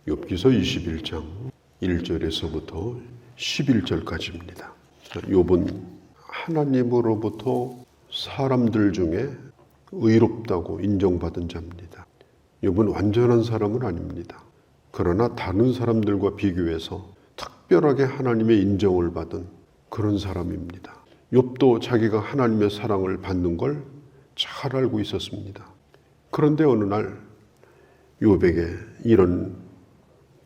욥기서 21장 1절에서부터 11절까지입니다. 욥은 하나님으로부터 사람들 중에 의롭다고 인정받은 자입니다. 욥은 완전한 사람은 아닙니다. 그러나 다른 사람들과 비교해서 특별하게 하나님의 인정을 받은 그런 사람입니다. 욥도 자기가 하나님의 사랑을 받는 걸 잘 알고 있었습니다. 그런데 어느 날 욥에게 이런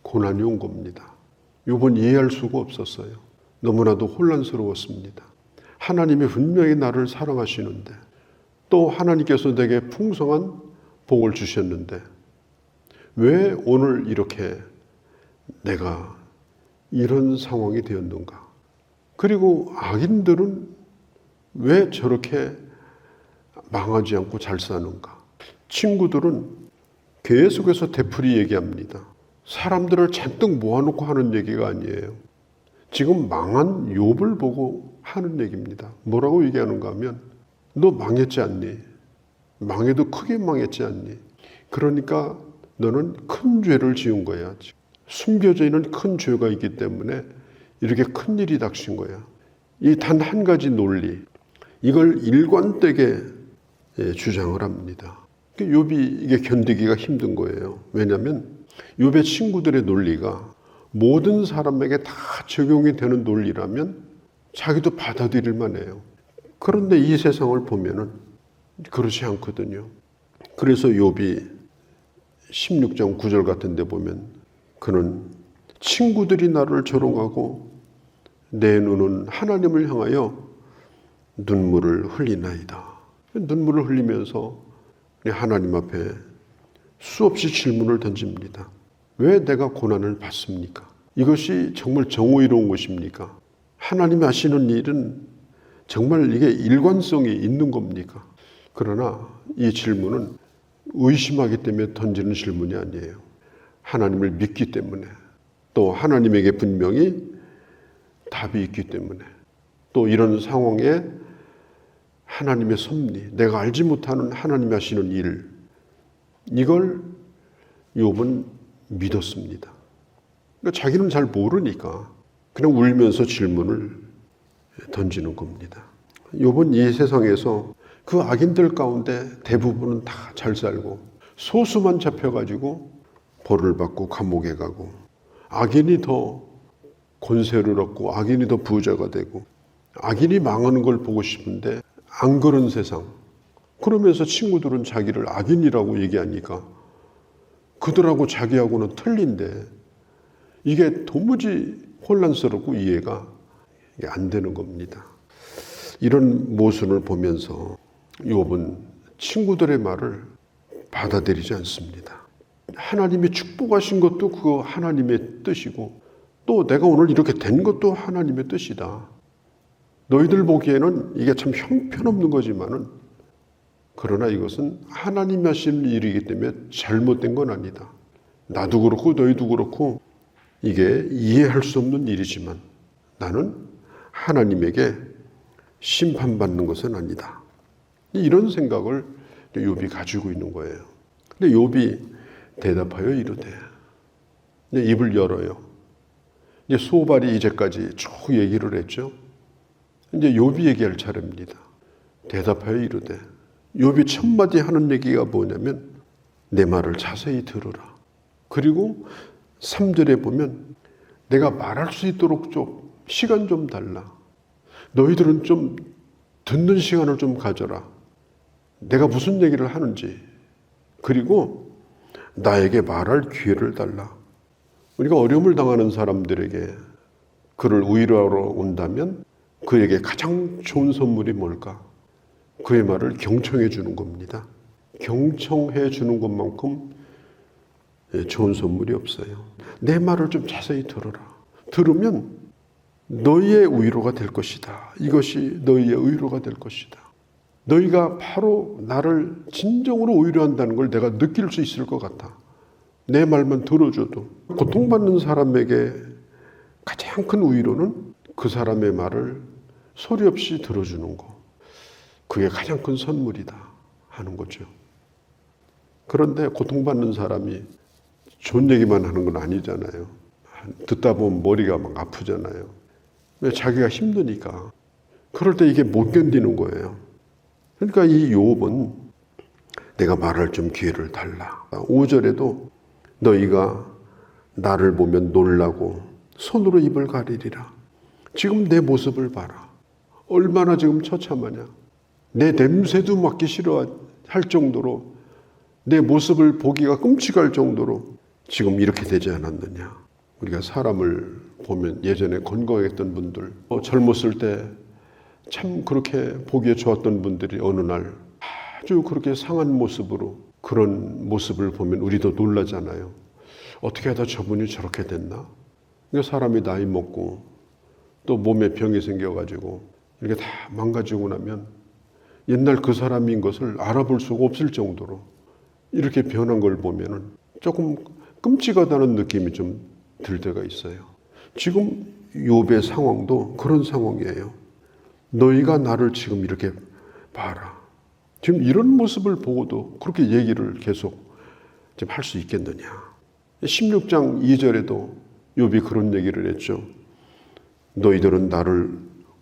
고난이 온 겁니다. 욥은 이해할 수가 없었어요. 너무나도 혼란스러웠습니다. 하나님이 분명히 나를 사랑하시는데, 또 하나님께서 내게 풍성한 복을 주셨는데 왜 오늘 이렇게 내가 이런 상황이 되었는가? 그리고 악인들은 왜 저렇게 망하지 않고 잘 사는가? 친구들은 계속해서 되풀이 얘기합니다. 사람들을 잔뜩 모아놓고 하는 얘기가 아니에요. 지금 망한 욥을 보고 하는 얘기입니다. 뭐라고 얘기하는가 하면, 너 망했지 않니? 망해도 크게 망했지 않니? 그러니까 너는 큰 죄를 지은 거야. 숨겨져 있는 큰 죄가 있기 때문에 이렇게 큰 일이 닥친 거야. 이 단 한 가지 논리, 이걸 일관되게 주장을 합니다. 욥이 이게 견디기가 힘든 거예요. 왜냐하면 욥의 친구들의 논리가 모든 사람에게 다 적용이 되는 논리라면 자기도 받아들일 만해요. 그런데 이 세상을 보면은 그렇지 않거든요. 그래서 욥이 16장 9절 같은 데 보면, 그는 친구들이 나를 조롱하고 내 눈은 하나님을 향하여 눈물을 흘리나이다. 눈물을 흘리면서 하나님 앞에 수없이 질문을 던집니다. 왜 내가 고난을 받습니까? 이것이 정말 정의로운 것입니까? 하나님이 하시는 일은 정말 이게 일관성이 있는 겁니까? 그러나 이 질문은 의심하기 때문에 던지는 질문이 아니에요. 하나님을 믿기 때문에, 또 하나님에게 분명히 답이 있기 때문에, 또 이런 상황에 하나님의 섭리, 내가 알지 못하는 하나님이 하시는 일, 이걸 욥은 믿었습니다. 그러니까 자기는 잘 모르니까 그냥 울면서 질문을 던지는 겁니다. 욥은 이 세상에서 그 악인들 가운데 대부분은 다 잘 살고, 소수만 잡혀가지고 벌을 받고 감옥에 가고, 악인이 더 권세를 얻고 악인이 더 부자가 되고, 악인이 망하는 걸 보고 싶은데 안 그런 세상. 그러면서 친구들은 자기를 악인이라고 얘기하니까 그들하고 자기하고는 틀린데, 이게 도무지 혼란스럽고 이해가 안 되는 겁니다. 이런 모순을 보면서 욥은 친구들의 말을 받아들이지 않습니다. 하나님이 축복하신 것도 그거 하나님의 뜻이고, 또 내가 오늘 이렇게 된 것도 하나님의 뜻이다. 너희들 보기에는 이게 참 형편없는 거지만은, 그러나 이것은 하나님이 하시는 일이기 때문에 잘못된 건 아니다. 나도 그렇고 너희도 그렇고 이게 이해할 수 없는 일이지만 나는 하나님에게 심판받는 것은 아니다. 이런 생각을 욥이 가지고 있는 거예요. 근데 욥이 대답하여 이르되, 입을 열어요. 이제 소발이 이제까지 쭉 얘기를 했죠. 이제 욥이 얘기할 차례입니다. 대답하여 이르되, 욥이 첫 마디 하는 얘기가 뭐냐면, 내 말을 자세히 들으라. 그리고 3절에 보면, 내가 말할 수 있도록 좀 시간 좀 달라. 너희들은 좀 듣는 시간을 좀 가져라. 내가 무슨 얘기를 하는지, 그리고 나에게 말할 기회를 달라. 우리가 어려움을 당하는 사람들에게 그를 위로하러 온다면 그에게 가장 좋은 선물이 뭘까? 그의 말을 경청해 주는 겁니다. 경청해 주는 것만큼 좋은 선물이 없어요. 내 말을 좀 자세히 들어라. 들으면 너희의 위로가 될 것이다. 이것이 너희의 위로가 될 것이다. 너희가 바로 나를 진정으로 위로한다는 걸 내가 느낄 수 있을 것 같아. 내 말만 들어줘도. 고통받는 사람에게 가장 큰 위로는 그 사람의 말을 소리 없이 들어주는 거. 그게 가장 큰 선물이다 하는 거죠. 그런데 고통받는 사람이 좋은 얘기만 하는 건 아니잖아요. 듣다 보면 머리가 막 아프잖아요. 왜? 자기가 힘드니까. 그럴 때 이게 못 견디는 거예요. 그러니까 이 욥은 내가 말할 좀 기회를 달라. 5절에도 너희가 나를 보면 놀라고 손으로 입을 가리리라. 지금 내 모습을 봐라. 얼마나 지금 처참하냐. 내 냄새도 맡기 싫어할 정도로, 내 모습을 보기가 끔찍할 정도로 지금 이렇게 되지 않았느냐. 우리가 사람을 보면 예전에 건강했던 분들, 젊었을 때 참 그렇게 보기에 좋았던 분들이 어느 날 아주 그렇게 상한 모습으로, 그런 모습을 보면 우리도 놀라잖아요. 어떻게 하다 저분이 저렇게 됐나? 그러니까 사람이 나이 먹고 또 몸에 병이 생겨가지고 이렇게 다 망가지고 나면 옛날 그 사람인 것을 알아볼 수가 없을 정도로 이렇게 변한 걸 보면은 조금 끔찍하다는 느낌이 좀 들 때가 있어요. 지금 욥의 상황도 그런 상황이에요. 너희가 나를 지금 이렇게 봐라. 지금 이런 모습을 보고도 그렇게 얘기를 계속 좀 할 수 있겠느냐. 16장 2절에도 욥이 그런 얘기를 했죠. 너희들은 나를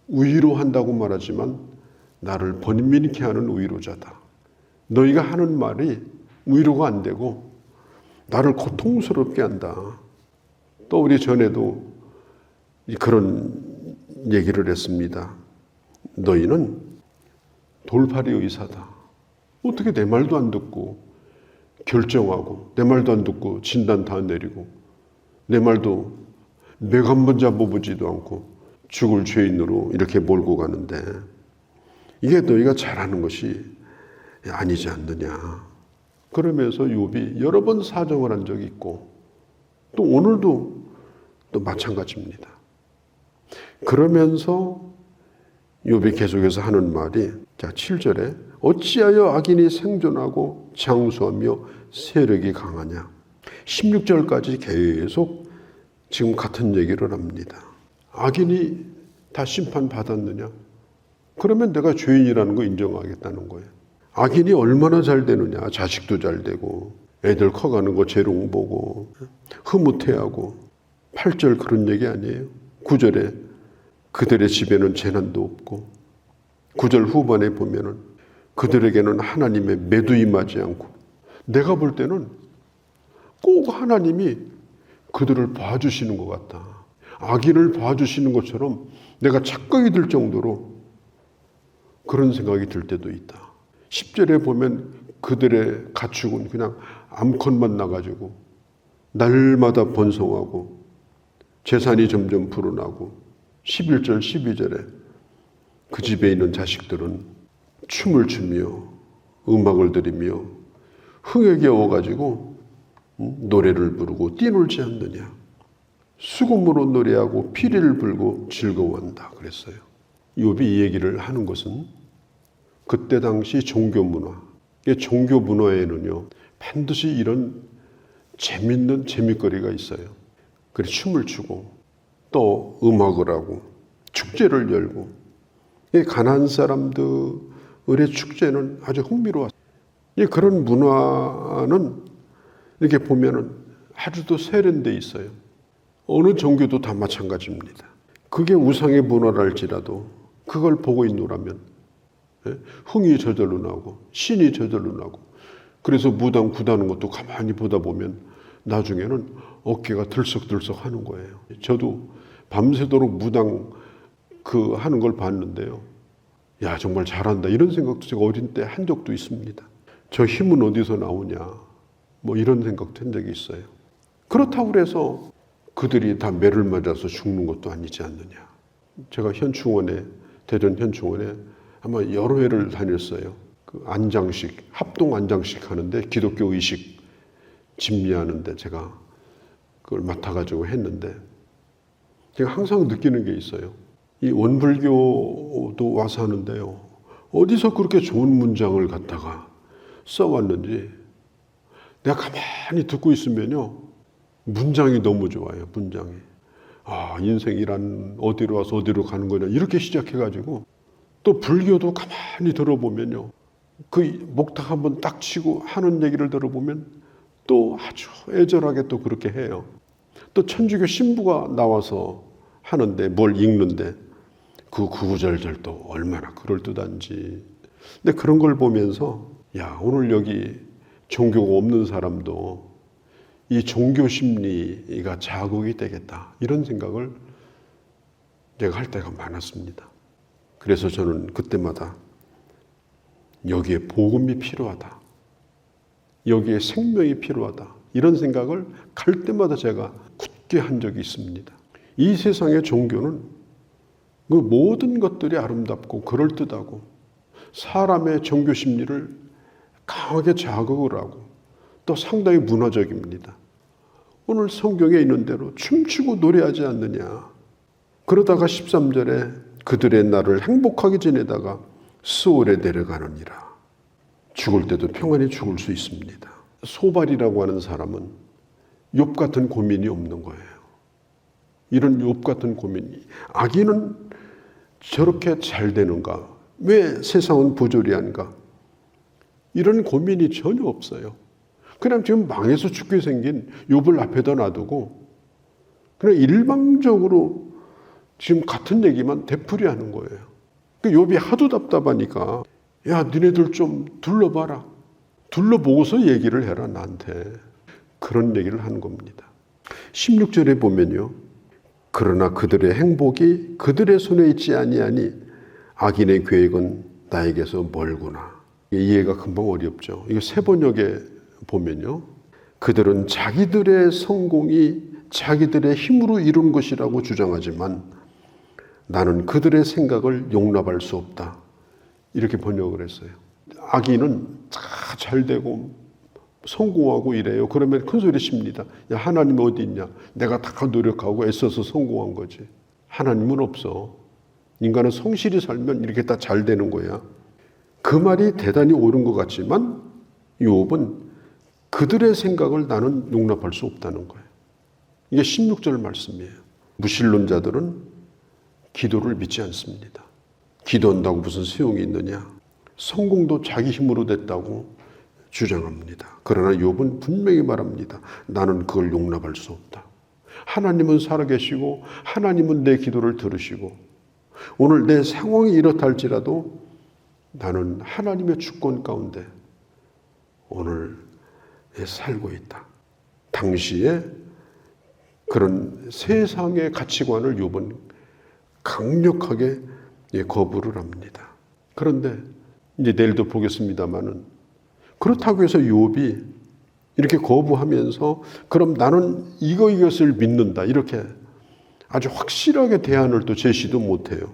위로한다고 말하지만 나를 번민케 하는 위로자다. 너희가 하는 말이 위로가 안 되고 나를 고통스럽게 한다. 또 우리 전에도 그런 얘기를 했습니다. 너희는 돌팔이 의사다. 어떻게 내 말도 안 듣고 결정하고, 내 말도 안 듣고 진단 다 내리고, 내 말도 맥 한 번 잡아보지도 않고 죽을 죄인으로 이렇게 몰고 가는데, 이게 너희가 잘하는 것이 아니지 않느냐. 그러면서 욥이 여러 번 사정을 한 적이 있고, 또 오늘도 또 마찬가지입니다. 그러면서 욥이 계속해서 하는 말이, 자 7절에 어찌하여 악인이 생존하고 장수하며 세력이 강하냐. 16절까지 계속 지금 같은 얘기를 합니다. 악인이 다 심판받았느냐? 그러면 내가 죄인이라는 거 인정하겠다는 거예요. 악인이 얼마나 잘 되느냐. 자식도 잘 되고 애들 커가는 거 재롱 보고 흐뭇해하고. 8절 그런 얘기 아니에요. 9절에 그들의 집에는 재난도 없고, 9절 후반에 보면은 그들에게는 하나님의 매도 임하지 않고. 내가 볼 때는 꼭 하나님이 그들을 봐주시는 것 같다. 악인을 봐주시는 것처럼 내가 착각이 들 정도로 그런 생각이 들 때도 있다. 10절에 보면 그들의 가축은 그냥 암컷만 나가지고 날마다 번성하고 재산이 점점 불어나고, 11절 12절에 그 집에 있는 자식들은 춤을 추며 음악을 들으며 흥에 겨워가지고 노래를 부르고 뛰놀지 않느냐. 수금으로 노래하고 피리를 불고 즐거워한다 그랬어요. 욥이 이 얘기를 하는 것은 그때 당시 종교 문화, 종교 문화에는요 반드시 이런 재밌는 재미거리가 있어요. 그래서 춤을 추고 또 음악을 하고 축제를 열고, 가난한 사람들의 축제는 아주 흥미로웠어요. 그런 문화는 이렇게 보면은 아주도 세련돼 있어요. 어느 종교도 다 마찬가지입니다. 그게 우상의 문화랄지라도 그걸 보고 있노라면 흥이 저절로 나고 신이 저절로 나고, 그래서 무당 구다는 것도 가만히 보다 보면 나중에는 어깨가 들썩들썩 하는 거예요. 저도 밤새도록 무당 하는 걸 봤는데요. 야, 정말 잘한다. 이런 생각도 제가 어린 때 한 적도 있습니다. 저 힘은 어디서 나오냐. 뭐 이런 생각도 한 적이 있어요. 그렇다고 해서 그들이 다 매를 맞아서 죽는 것도 아니지 않느냐. 제가 현충원에, 대전 현충원에 아마 여러 회를 다녔어요. 그 안장식, 합동 안장식 하는데 기독교 의식 집례하는데 제가 그걸 맡아가지고 했는데, 제가 항상 느끼는 게 있어요. 이 원불교도 와서 하는데요. 어디서 그렇게 좋은 문장을 갖다가 써왔는지 내가 가만히 듣고 있으면요. 문장이 너무 좋아요. 문장이. 아, 인생이란 어디로 와서 어디로 가는 거냐. 이렇게 시작해가지고, 또 불교도 가만히 들어보면요. 그 목탁 한번 딱 치고 하는 얘기를 들어보면 또 아주 애절하게 또 그렇게 해요. 또 천주교 신부가 나와서 하는데 뭘 읽는데 그 구구절절도 얼마나 그럴듯한지. 근데 그런 걸 보면서 야, 오늘 여기 종교가 없는 사람도 이 종교 심리가 자극이 되겠다, 이런 생각을 내가 할 때가 많았습니다. 그래서 저는 그때마다 여기에 복음이 필요하다, 여기에 생명이 필요하다, 이런 생각을 갈 때마다 제가 굳게 한 적이 있습니다. 이 세상의 종교는 그 모든 것들이 아름답고 그럴듯하고 사람의 종교 심리를 강하게 자극을 하고 또 상당히 문화적입니다. 오늘 성경에 있는 대로 춤추고 노래하지 않느냐. 그러다가 13절에 그들의 날을 행복하게 지내다가 수월에 내려가느니라. 죽을 때도 평안히 죽을 수 있습니다. 소발이라고 하는 사람은 욥 같은 고민이 없는 거예요. 이런 욥 같은 고민이, 악인은 저렇게 잘 되는가? 왜 세상은 부조리한가? 이런 고민이 전혀 없어요. 그냥 지금 망해서 죽게 생긴 욥을 앞에다 놔두고 그냥 일방적으로 지금 같은 얘기만 되풀이하는 거예요. 그 욥이 하도 답답하니까 야, 니네들 좀 둘러봐라. 둘러보고서 얘기를 해라, 나한테. 그런 얘기를 하는 겁니다. 16절에 보면요, 그러나 그들의 행복이 그들의 손에 있지 아니하니 악인의 계획은 나에게서 멀구나. 이해가 금방 어렵죠. 이거 세번역에 보면요, 그들은 자기들의 성공이 자기들의 힘으로 이룬 것이라고 주장하지만 나는 그들의 생각을 용납할 수 없다, 이렇게 번역을 했어요. 악인은 잘 되고 성공하고 이래요. 그러면 큰 소리 칩니다. 야, 하나님 어디 있냐? 내가 다 노력하고 애써서 성공한 거지. 하나님은 없어. 인간은 성실히 살면 이렇게 다 잘 되는 거야. 그 말이 대단히 옳은 것 같지만 욥은 그들의 생각을 나는 용납할 수 없다는 거예요. 이게 16절 말씀이에요. 무신론자들은 기도를 믿지 않습니다. 기도한다고 무슨 소용이 있느냐? 성공도 자기 힘으로 됐다고 주장합니다. 그러나 욥은 분명히 말합니다. 나는 그걸 용납할 수 없다. 하나님은 살아계시고 하나님은 내 기도를 들으시고 오늘 내 상황이 이렇다 할지라도 나는 하나님의 주권 가운데 오늘 살고 있다. 당시에 그런 세상의 가치관을 욥은 강력하게 거부를 합니다. 그런데 이제 내일도 보겠습니다만은 그렇다고 해서 욥이 이렇게 거부하면서 그럼 나는 이것을 믿는다, 이렇게 아주 확실하게 대안을 또 제시도 못해요.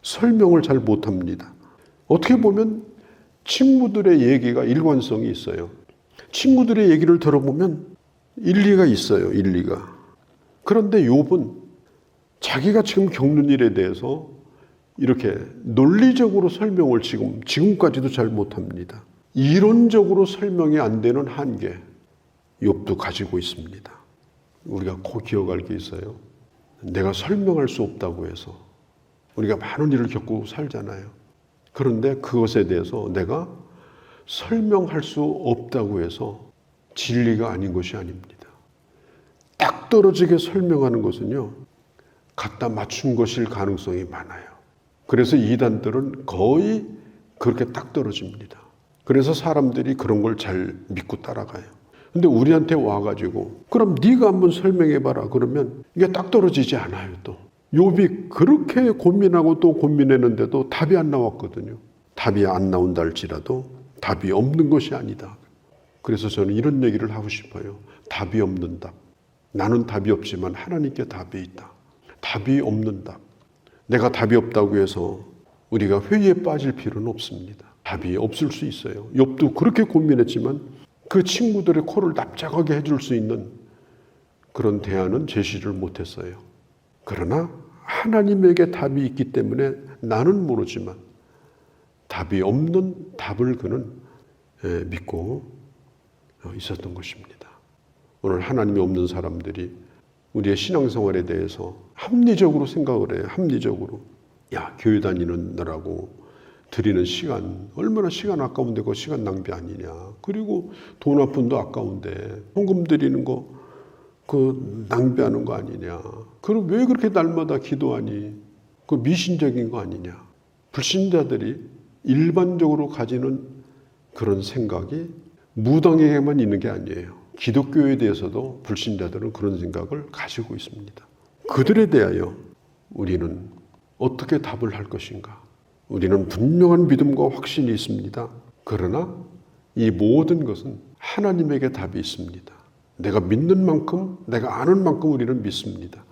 설명을 잘 못합니다. 어떻게 보면 친구들의 얘기가 일관성이 있어요. 친구들의 얘기를 들어보면 일리가 있어요, 일리가. 그런데 욥은 자기가 지금 겪는 일에 대해서 이렇게 논리적으로 설명을 지금까지도 잘 못합니다. 이론적으로 설명이 안 되는 한계, 욥도 가지고 있습니다. 우리가 꼭 기억할 게 있어요. 내가 설명할 수 없다고 해서 우리가 많은 일을 겪고 살잖아요. 그런데 그것에 대해서 내가 설명할 수 없다고 해서 진리가 아닌 것이 아닙니다. 딱 떨어지게 설명하는 것은요, 갖다 맞춘 것일 가능성이 많아요. 그래서 이단들은 거의 그렇게 딱 떨어집니다. 그래서 사람들이 그런 걸 잘 믿고 따라가요. 근데 우리한테 와가지고 그럼 네가 한번 설명해봐라 그러면 이게 딱 떨어지지 않아요. 또 욥이 그렇게 고민하고 또 고민했는데도 답이 안 나왔거든요. 답이 안 나온다 할지라도 답이 없는 것이 아니다. 그래서 저는 이런 얘기를 하고 싶어요. 답이 없는 답. 나는 답이 없지만 하나님께 답이 있다. 답이 없는 답. 내가 답이 없다고 해서 우리가 회의에 빠질 필요는 없습니다. 답이 없을 수 있어요. 욥도 그렇게 고민했지만 그 친구들의 코를 납작하게 해줄 수 있는 그런 대안은 제시를 못했어요. 그러나 하나님에게 답이 있기 때문에 나는 모르지만 답이 없는 답을 그는 믿고 있었던 것입니다. 오늘 하나님이 없는 사람들이 우리의 신앙생활에 대해서 합리적으로 생각을 해요. 합리적으로. 야, 교회 다니느라고 드리는 시간, 얼마나 시간 아까운데 그 시간 낭비 아니냐. 그리고 돈 한 푼도 아까운데 헌금 드리는 거 그 낭비하는 거 아니냐. 그리고 왜 그렇게 날마다 기도하니? 그 미신적인 거 아니냐. 불신자들이 일반적으로 가지는 그런 생각이 무당에게만 있는 게 아니에요. 기독교에 대해서도 불신자들은 그런 생각을 가지고 있습니다. 그들에 대하여 우리는 어떻게 답을 할 것인가? 우리는 분명한 믿음과 확신이 있습니다. 그러나 이 모든 것은 하나님에게 답이 있습니다. 내가 믿는 만큼, 내가 아는 만큼 우리는 믿습니다.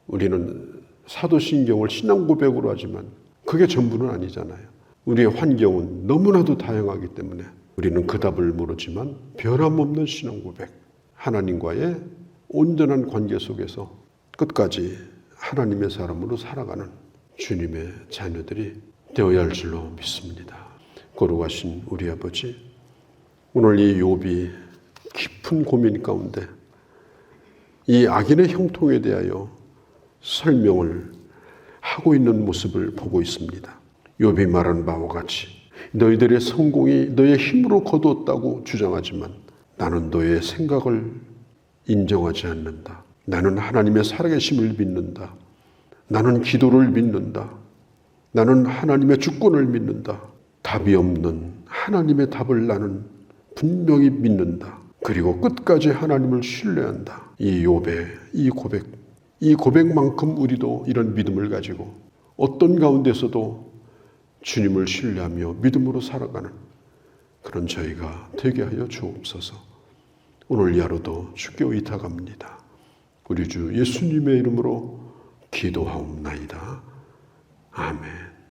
우리는 사도신경을 신앙 고백으로 하지만 그게 전부는 아니잖아요. 우리의 환경은 너무나도 다양하기 때문에 우리는 그 답을 모르지만 변함없는 신앙 고백, 하나님과의 온전한 관계 속에서 끝까지 하나님의 사람으로 살아가는 주님의 자녀들이 되어야 할 줄로 믿습니다. 거룩하신 우리 아버지, 오늘 이 욥이 깊은 고민 가운데 이 악인의 형통에 대하여 설명을 하고 있는 모습을 보고 있습니다. 욥이 말한 바와 같이 너희들의 성공이 너의 힘으로 거두었다고 주장하지만 나는 너의 생각을 인정하지 않는다. 나는 하나님의 살아계심을 믿는다. 나는 기도를 믿는다. 나는 하나님의 주권을 믿는다. 답이 없는 하나님의 답을 나는 분명히 믿는다. 그리고 끝까지 하나님을 신뢰한다. 이 욥의 이 고백만큼 우리도 이런 믿음을 가지고 어떤 가운데서도 주님을 신뢰하며 믿음으로 살아가는 그런 저희가 되게 하여 주옵소서. 오늘 이 하루도 주께 의탁합니다. 우리 주 예수님의 이름으로 기도하옵나이다. 아멘.